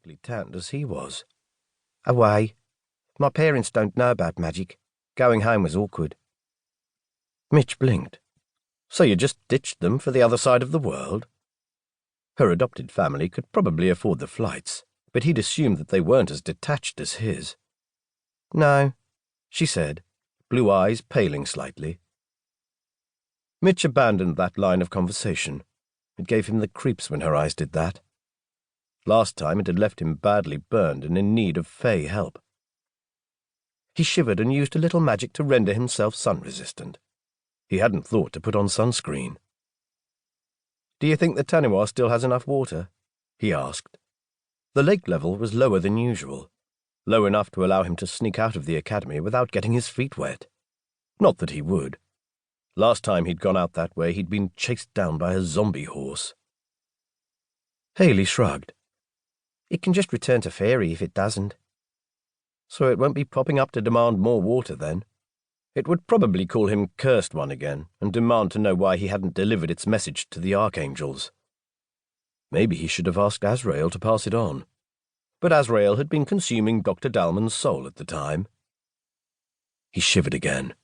darkly tanned as he was. Away. My parents don't know about magic. Going home was awkward. Mitch blinked. So you just ditched them for the other side of the world? Her adopted family could probably afford the flights, but he'd assumed that they weren't as detached as his. No, she said, blue eyes paling slightly. Mitch abandoned that line of conversation. It gave him the creeps when her eyes did that. Last time it had left him badly burned and in need of Fae help. He shivered and used a little magic to render himself sun-resistant. He hadn't thought to put on sunscreen. "Do you think the Tantor still has enough water?" he asked. The lake level was lower than usual, low enough to allow him to sneak out of the academy without getting his feet wet. Not that he would. Last time he'd gone out that way, he'd been chased down by a zombie horse. Hayley shrugged. "It can just return to Faerie if it doesn't." "So it won't be popping up to demand more water, then?" It would probably call him Cursed One again and demand to know why he hadn't delivered its message to the Archangels. Maybe he should have asked Azrael to pass it on. But Azrael had been consuming Dr. Dalman's soul at the time. He shivered again.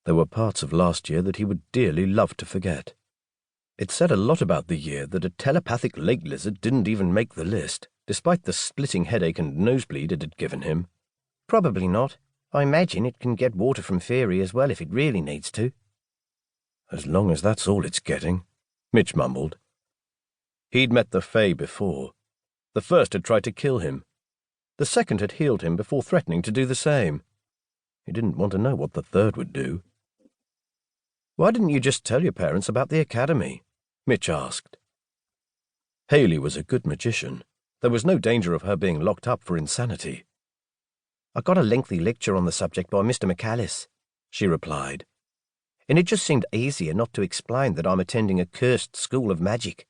There were parts of last year that he would dearly love to forget. It said a lot about the year that a telepathic lake lizard didn't even make the list, despite the splitting headache and nosebleed it had given him. Probably not. I imagine it can get water from Faerie as well if it really needs to. As long as that's all it's getting, Mitch mumbled. He'd met the Fae before. The first had tried to kill him. The second had healed him before threatening to do the same. He didn't want to know what the third would do. "Why didn't you just tell your parents about the academy?" Mitch asked. Hayley was a good magician. There was no danger of her being locked up for insanity. "I got a lengthy lecture on the subject by Mr. McAllis," she replied. "And it just seemed easier not to explain that I'm attending a cursed school of magic."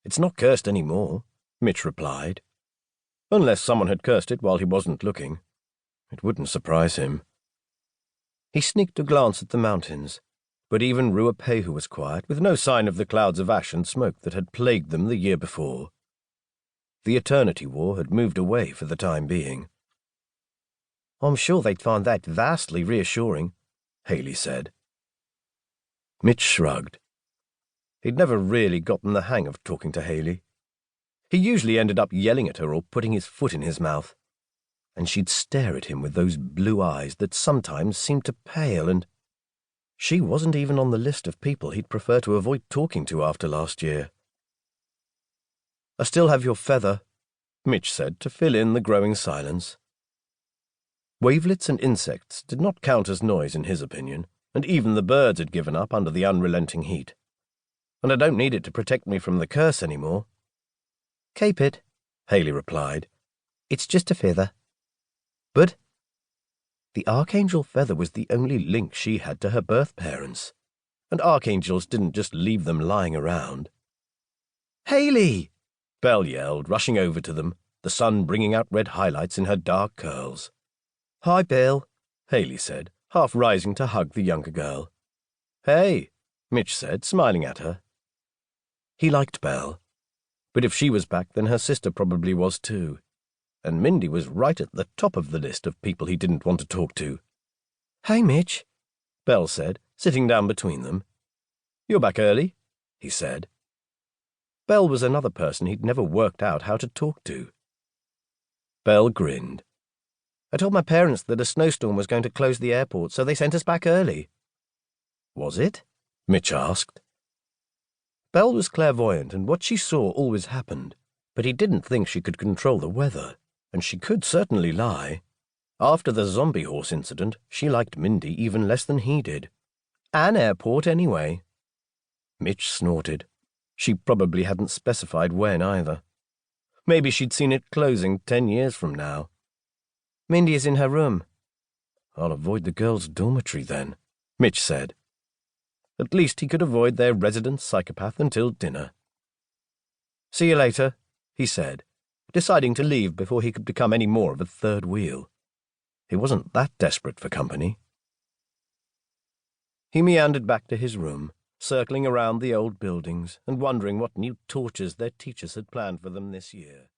"It's not cursed anymore," Mitch replied. "Unless someone had cursed it while he wasn't looking. It wouldn't surprise him." He sneaked a glance at the mountains, but even Ruapehu was quiet, with no sign of the clouds of ash and smoke that had plagued them the year before. The Eternity War had moved away for the time being. "I'm sure they'd find that vastly reassuring," Hayley said. Mitch shrugged. He'd never really gotten the hang of talking to Hayley. He usually ended up yelling at her or putting his foot in his mouth, and she'd stare at him with those blue eyes that sometimes seemed to pale, and she wasn't even on the list of people he'd prefer to avoid talking to after last year. "I still have your feather," Mitch said to fill in the growing silence. Wavelets and insects did not count as noise in his opinion, and even the birds had given up under the unrelenting heat. "And I don't need it to protect me from the curse anymore." "Keep it," Hayley replied. "It's just a feather." But the Archangel feather was the only link she had to her birth parents, and Archangels didn't just leave them lying around. "Hayley!" Belle yelled, rushing over to them, the sun bringing out red highlights in her dark curls. "Hi, Bill," Hayley said, half rising to hug the younger girl. "Hey," Mitch said, smiling at her. He liked Belle, but if she was back, then her sister probably was too, and Mindy was right at the top of the list of people he didn't want to talk to. "Hey, Mitch," Belle said, sitting down between them. "You're back early," he said. Belle was another person he'd never worked out how to talk to. Belle grinned. "I told my parents that a snowstorm was going to close the airport, so they sent us back early." "Was it?" Mitch asked. Belle was clairvoyant, and what she saw always happened, but he didn't think she could control the weather, and she could certainly lie. After the zombie horse incident, she liked Mindy even less than he did. An airport, anyway. Mitch snorted. She probably hadn't specified when either. Maybe she'd seen it closing 10 years from now. "Mindy is in her room." "I'll avoid the girls' dormitory then," Mitch said. At least he could avoid their resident psychopath until dinner. "See you later," he said, deciding to leave before he could become any more of a third wheel. He wasn't that desperate for company. He meandered back to his room, circling around the old buildings and wondering what new tortures their teachers had planned for them this year.